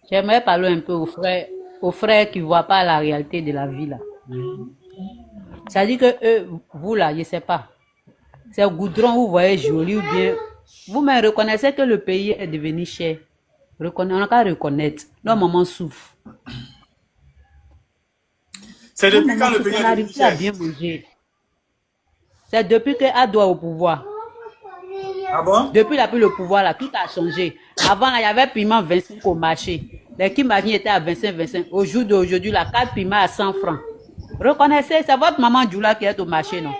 J'aimerais parler un peu aux frères qui ne voient pas la réalité de la vie là. Ça dit que eux, vous là, je ne sais pas. C'est au goudron, vous voyez joli ou bien. Vous-même reconnaissez que le pays est devenu cher. On n'a qu'à reconnaître. Nos mamans souffrent. C'est Nos depuis mamans quand le souffrent, pays on est n'arrive devenu plus à cher? bien manger. C'est depuis qu'elle doit au pouvoir. Ah bon? Depuis la pris le pouvoir, là, tout a changé. Avant, là, il y avait piment 25 au marché. Les kimagines étaient à 25. Au jour d'aujourd'hui, là, 4 piments à 100 francs. Reconnaissez, c'est votre maman Djoula qui est au marché, non?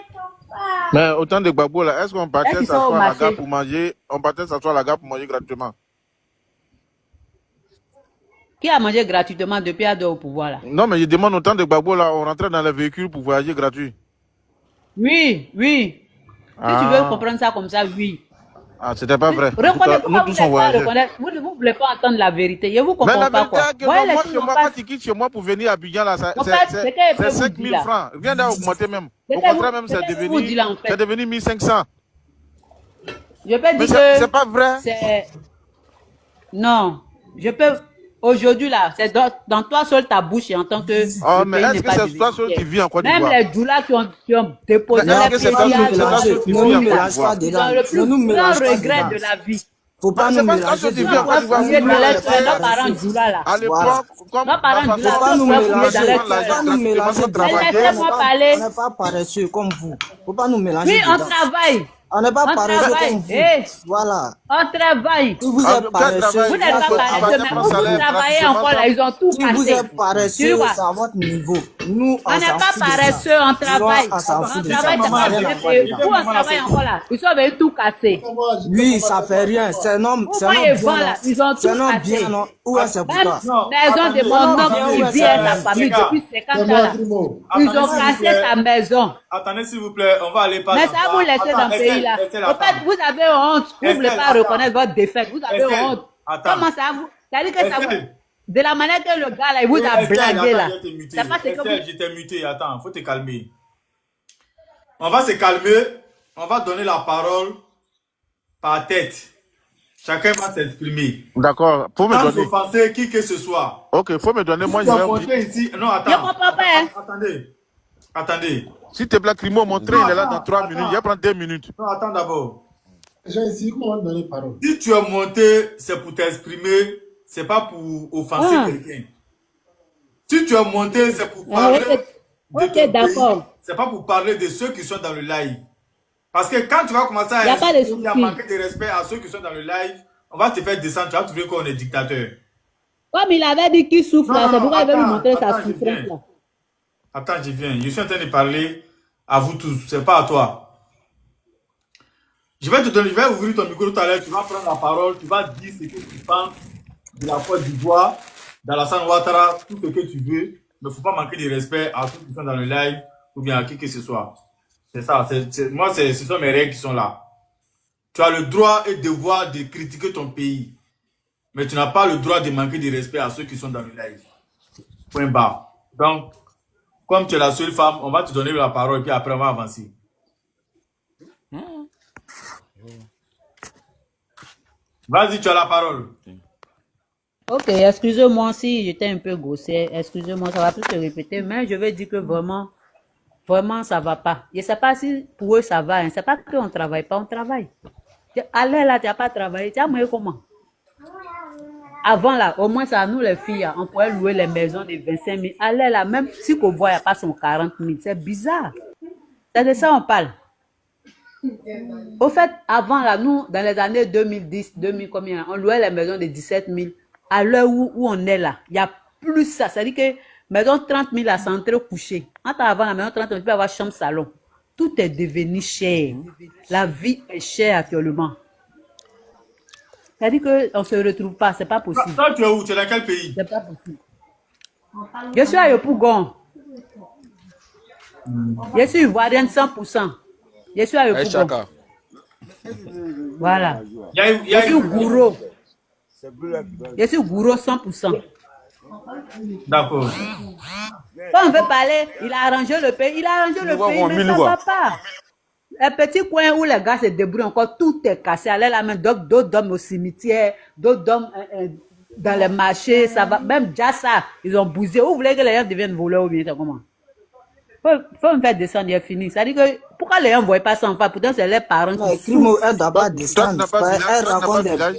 Mais autant de Gbagbo là, est-ce qu'on Est-ce partait qu'ils sont au s'asseoir à la gare marché? pour manger? On partait s'asseoir à la gare pour manger gratuitement. Qui a mangé gratuitement depuis qu'elle doit au pouvoir, là? Non, mais je demande autant de Gbagbo là, on rentrait dans les véhicules pour voyager gratuit. Oui, oui. Si tu veux comprendre ça comme ça, oui. Ah, c'était pas vrai. Reconnaissez-moi, Nous vous tous on n'êtes pas voyageait. reconnaître. Vous ne voulez pas entendre la vérité. Je ne vous Mais comprends la pas, vérité quoi. est que Voyez, non, les moi, choses chez n'ont moi, pas... quand tu quittes chez moi pour venir à Abidjan là, En fait, c'est qu'elle peut vous 5 dire 000 là. francs. Vient d'augmenter même. C'est Au qu'elle contraire, même, vous dit là, en fait. c'est devenu 1500. Je peux Mais dire que c'est pas vrai. c'est... Non. Je peux... Aujourd'hui, là, c'est dans toi seul ta bouche et en tant que Oh, le mais pays est-ce n'est que pas c'est devenu toi seul cher. qui vis en Côte Même d'Ivoire? les doulas qui ont déposé Mais est-ce les que c'est toi seul qui Ne vis nous en Côte mélange pas d'Ivoire? dedans. dans le Ne plus nous grand mélange pas regret dedans. de la vie. Faut pas C'est nous pas toi mélanger seul qui vis Quand en on dedans. Côte va d'Ivoire. Vous fouiller voulez dans les rester toiles, nos parents doulas là. à Voilà. l'époque, comme Nos parents ma doulas, façon Faut pas quand nous on va de fouiller dans mélanger. les prendre toiles Faut pas là. nous gratuitement mélanger sans dedans. travailler. Laissez-moi parler. On n'est pas paresseux comme vous. Faut pas nous mélanger Oui, on dedans. travaille. On n'est pas On paresseux travaille. comme vous. Eh, Voilà. on travaille. Si vous Ah, êtes quel paresseux, travail? Vous Vous, n'êtes là pas c'est on à paresseux, votre partait mais prendre vous, niveau. vous salaire travaillez gratuitement encore sans... là. Ils ont tout Si vous cassé. êtes Tu paresseux, vois? c'est à votre niveau. Nous, On on n'est s'en pas fout de ça. paresseux, on travaille. On s'en On fout de Dis ça. que travaille, c'est maman pas a Rien bien à sorti. voir payé. Dis dedans. que Vous, on maman l'a travaille sorti. encore là. Ils ont veulent tout casser. Oui, ça fait rien. Vous C'est non voyez, bien, voilà, non. ils ont C'est tout non cassé. bien, non. Où est-ce pour Même toi? Non, maison de attendez, mon non, oncle bien, qui ouais, vit c'est à bien. sa famille les gars, depuis 50 ans là. Ils attendez ont s'il vous cassé plaît. sa maison. Attendez s'il vous plaît, on va aller pas Mais dans ça vous laissez Attends, dans le pays Estelle, là. Estelle, Au fait, attends. vous avez honte. Vous ne voulez Estelle, pas attends. reconnaître votre défaite. Vous avez Estelle, honte. attends. Comment ça vous... C'est-à-dire que ça vous... Estelle. De la manière que le gars là, il vous Oui, a Estelle, blagué attends, là. je t'ai muté. C'est pas ce que Estelle, vous... je t'ai muté. Attends, faut te calmer. On va se calmer. On va donner la parole par tête. Chacun va s'exprimer. D'accord, faut me Sans donner. offenser qui que ce soit. Ok, faut me donner. Si Moi, tu je as vais vous monté dire. ici. Non, Je attends. comprends pas, hein. Attendez. Attendez. S'il te plaît, Crimo, mon train, il est là dans 3 Attends, minutes. attends. Je vais prendre 2 minutes. Non, attends d'abord. Déjà ici, comment on donne parole? Si tu es monté, c'est pour t'exprimer, c'est pas pour offenser Ah. quelqu'un. Si tu es monté, c'est pour Ah, parler ok. de Ok, ton pays. d'accord. C'est pas pour parler de ceux qui sont dans le live. Parce que quand tu vas commencer Il n'y à a pas de insulter, à souci. manquer de respect à ceux qui sont dans le live, on va te faire descendre, tu vas trouver qu'on est dictateur. Comme il avait dit qu'il souffre là, c'est pourquoi il veut lui montrer sa attends, je souffrance viens. là. Attends, je viens. Je suis en train de parler à vous tous, c'est pas à toi. Je vais te donner, je vais ouvrir ton micro tout à l'heure, tu vas prendre la parole, tu vas dire ce que tu penses de la Côte d'Ivoire, d'Alassane Ouattara, tout ce que tu veux, mais il ne faut pas manquer de respect à ceux qui sont dans le live ou bien à qui que ce soit. C'est ça, moi, ce sont mes règles qui sont là. Tu as le droit et devoir de critiquer ton pays, mais tu n'as pas le droit de manquer de respect à ceux qui sont dans le live. Point barre. Donc, comme tu es la seule femme, on va te donner la parole et puis après on va avancer. Vas-y, tu as la parole. Ok, excusez-moi si j'étais un peu grossière. Excusez-moi, ça va plus se répéter, mais je vais dire que vraiment, vraiment, ça va pas. Je ne sais pas si pour eux ça va. Hein. C'est pas qu'on ne travaille pas, on travaille. Allez là, tu n'as pas travaillé. Tu as moyen comment? Avant là, au moins ça, nous les filles, on pourrait louer les maisons de 25 000. Allez là, même si qu'on voit, il n'y a pas son 40 000. C'est bizarre. C'est de ça on parle. Au fait, avant là, nous, dans les années 2010, 2000 combien, on louait les maisons de 17 000. À l'heure où on est là, il y a plus ça. C'est-à-dire que maison 30 000 à centre couché. Entre avant la maison 30 000, tu peux avoir chambre salon. Tout est devenu cher. La vie est chère actuellement. C'est-à-dire qu'on ne se retrouve pas, c'est pas possible. Toi, tu es où? Tu es dans quel pays? C'est pas possible. Je suis à Yopougon. Je suis ivoirienne 100%. Je suis à Yopougon. Chaka. Voilà. Il y a Je suis Gouro. Je suis Gouro 100%. D'accord. Quand on veut parler, il a arrangé le pays. Il a arrangé le pays, mais ça ne va pas. Un petit coin où les gars se débrouillent encore, tout est cassé. Allez là, même d'autres dorment au cimetière, d'autres dorment dans les marchés, ça va. Même déjà ça, ils ont bousillé. Vous voulez que les gens deviennent voleurs ou bien c'est comment? Faut me faire descendre, il est fini. Ça dit que pourquoi les gens ne voient pas ça en fait? Pourtant, c'est les parents Mais qui Crimo, souffrent. elle ne doit pas Toi, tu descendre. n'as pas de village. Elle Toi, tu n'as raconte pas de village.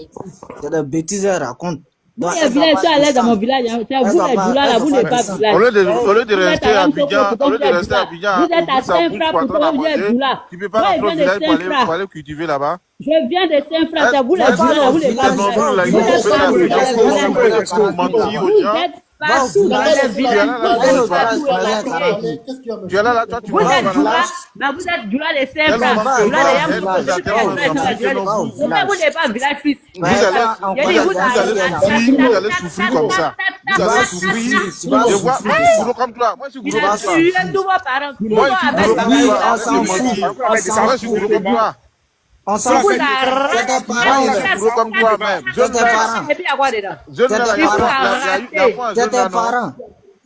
des bêtises, elle raconte. Donc, Les elle doit villages pas sont à l'aise dans mon descendre. village. hein. C'est Elle vous doit les pas, Djoula, elle là, doit vous pas n'êtes pas descendre. village. Au lieu de Vous êtes rester à à Ramsoko, Abidjan, pourtant au vous lieu de êtes rester à Djoula. Abidjan, Vous êtes ouvrir à sa bouche Saint-Fra, pour pourtant attendre à vous êtes manger. Djoula. Tu peux pas Moi, je rentrer au viens de village Saint-Fra. pour aller cultiver là-bas. Je viens de Saint-Fra, c'est vous les Est-ce Djoula, là, vous que les tu pas es nombreux là, village. ils Vous vont êtes couper la partout, religion pour vous mentir aux gens. êtes partout dans les villages. Tu es là, Vous tu êtes vas partout pas. éparpillés. Qu'est-ce qu'il y a, Tu es là, toi, tu Vous vas êtes pas Djoula, là. mais vous êtes Djoula de Elle Saint-Fra. nous manque Djoula pas, de elle Yamoussoukro, nous a tellement c'est nous. pourquoi vous n'êtes pas village fils? Vous allez Vous allez souffrir comme ça. Vous allez souffrir. Je vois, moi, je suis gros comme toi. Moi, je suis Il gros a comme toi. tué tous vos parents. Moi, je suis gros comme Oui, toi. on s'en fout. Moi, je suis gros comme toi. On s'en Vous fout. C'est tes parents. Moi, je suis gros comme toi même. C'est tes parents. Et puis, il y a quoi dedans? Jeune là, il y a quoi un C'est jeune tes là, non? parents.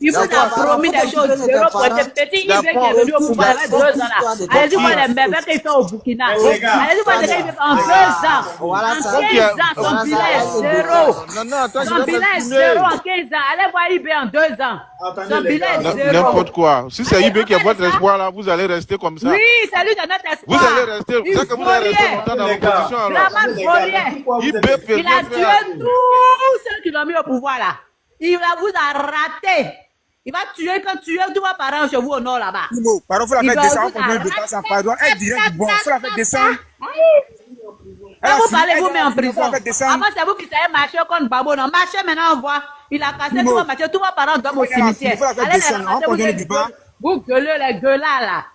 Il vous a promis des choses. Zéro pour tes petits. Il vient qui est venu au pouvoir avec 2 ans là. Allez-y voir les merveilles qu'ils font au Burkina. Allez-y voir ce qu'ils font en 2 ans. Voilà En ça. 15 ans, son bilan est zéro. Non, non, attends, Son bilan est zéro en 15 ans. Allez voir IB en 2 ans. Son bilan est zéro. N'importe quoi. Si c'est IB qui est votre espoir là, vous allez rester comme ça. Oui, c'est lui de notre Vous espoir. allez rester, vous savez que vous allez rester longtemps dans l'opposition alors. Vraiment Volier. IB fait Il a tué tous ceux qui l'ont mis au pouvoir là. Il vous a raté. Il va tuer quand tuer tous vos parents chez vous au nord là-bas. Primo, pardon, faut la faire descendre, combien de temps sans pardon, elle dirait du bon, faut la faire descendre. Quand vous parlez, vous mettez en prison. Faut la faire descendre. Avant, c'est vous qui savez marcher contre Babo. Non, marchez maintenant, on voit. Il a cassé tous vos marchés, tous vos parents dorment au cimetière. Il faut la faire Allez, descendre, ramasser, on connaît du bas. vous gueulez les gueulards là.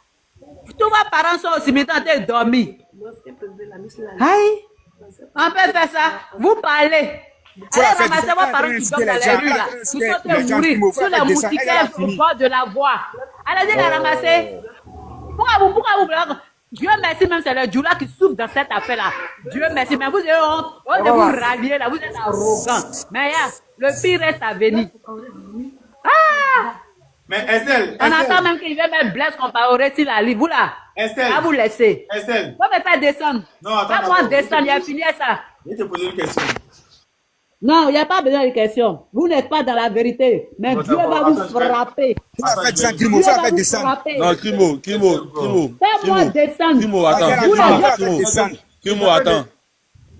Tous vos parents sont au cimetière en train de dormir. Aïe. On peut faire ça. Vous parlez. Faut la Allez faire ramasser descendre. vos parents qui dorment dans les rues là. Vous sautez mourir sur les moustiquaires au bord de la voie. Allez-y la ramasser. Pourquoi vous voulez... Dieu merci, même c'est le Djoula qui souffre dans cette affaire-là. Dieu merci, mais vous avez honte. On de vous rallier là, vous êtes arrogant. Mais le pire reste à venir. Ah! Mais Estelle, On attend même qu'il vienne mettre Blaise comparé sur la livre. Vous là, Estelle. à vous laisser. Estelle, Vous me faire descendre. Non, attends, Pas moi attends. descendre, il a fini ça. je vais te poser une question. Non, il n'y a pas besoin de questions. Vous n'êtes pas dans la vérité. Mais Bon, Dieu va d'abord, vous attends, frapper. Faut la faire descendre, Crimo, Dieu faut la va faire vous descendre. frapper. Non, Crimo. Fais-moi descendre. Crimo, attends. Faut la faire Crimo. descendre. Crimo, attends.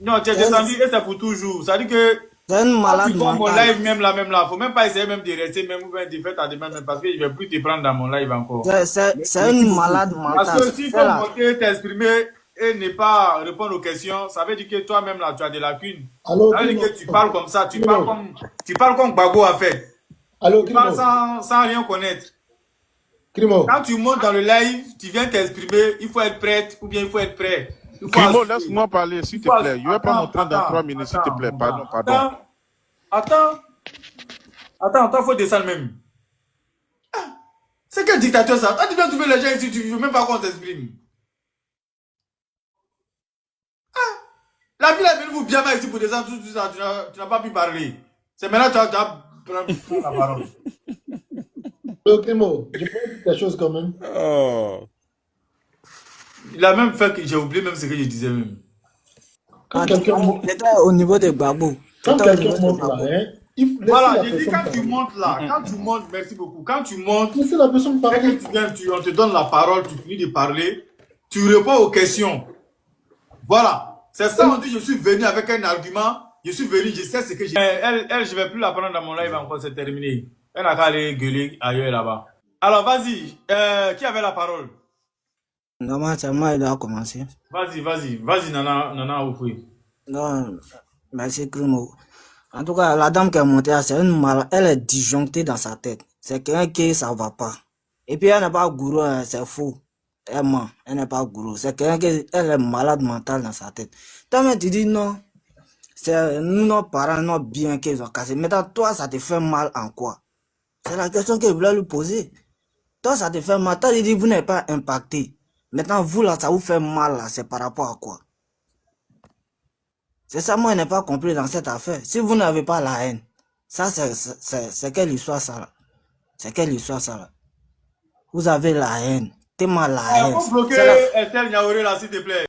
Non, tu es descendu et c'est pour toujours. Ça veut dire que C'est une quand malade tu vois mon mentale. live même là, faut même pas essayer même de rester même ou bien de faire ta demande même parce que je vais plus te prendre dans mon live encore. C'est une malade Parce mentale. que s'il faut Voilà. monter, t'exprimer et ne pas répondre aux questions, ça veut dire que toi-même là, tu as des lacunes. Allô, Ça veut dire Crimo. que tu parles comme ça, tu Crimo. parles comme Gbagbo a fait. Allô, Tu parles Crimo. sans rien connaître. Crimo. Quand tu montes dans le live, tu viens t'exprimer, il faut être prête ou bien il faut être prêt. Il faut Crimo, assumer. laisse-moi parler, s'il te Il faut plaît. Je vais pas attends, montrer dans attends, 3 minutes, s'il te plaît. attends, Pardon. Attends, faut descendre même. Ah, c'est quel dictateur ça? Quand tu viens trouver les gens ici, tu ne veux même pas qu'on t'exprime. La ville est venue vous bien mal ici pour descendre tout ça, tu n'as pas pu parler. C'est maintenant que tu as pris la parole. Allô, Crimo. Je peux dire quelque chose quand même. Oh. Il a même fait que j'ai oublié même ce que je disais même. Quand quelqu'un monte, C'était au niveau de Babou. quand C'était au niveau quelqu'un de monte là, Babou. hein, il faut laisser Voilà, la j'ai dit personne quand tu parler. montes là, quand tu montes, merci beaucoup, quand tu montes, Laissez la personne dès parler. que tu viens, on te donne la parole, tu finis de parler, tu réponds aux questions. Voilà. C'est ça, on dit, je suis venu avec un argument, je suis venu, je sais ce que j'ai. Elle, je vais plus la prendre dans mon live encore, c'est terminé. Elle n'a qu'à aller gueuler ailleurs là-bas. Alors, vas-y, qui avait la parole? Normalement, c'est moi qui dois commencer. Vas-y, Nana Oufoué. Non, merci Crimo. En tout cas, la dame qui est montée là, c'est une malade. Elle est disjonctée dans sa tête. C'est quelqu'un qui ça va pas. Et puis elle n'est pas gourou, hein, c'est faux. Elle ment, elle n'est pas gourou. C'est quelqu'un qui elle est malade mentale dans sa tête. Toi, tu dis non. C'est nous, nos parents, nos biens qu'ils ont cassés. Maintenant, toi, ça te fait mal en quoi? C'est la question que je voulais lui poser. Toi, ça te fait mal. Toi, tu dis vous n'êtes pas impacté. Maintenant, vous là, ça vous fait mal là. C'est par rapport à quoi? C'est ça, moi, je n'ai pas compris dans cette affaire. Si vous n'avez pas la haine, ça, c'est quelle histoire ça là? C'est quelle histoire ça là? Vous avez la haine. Tellement la haine. Faut bloquer C'est la- Estelle Niaouré là, s'il te plaît.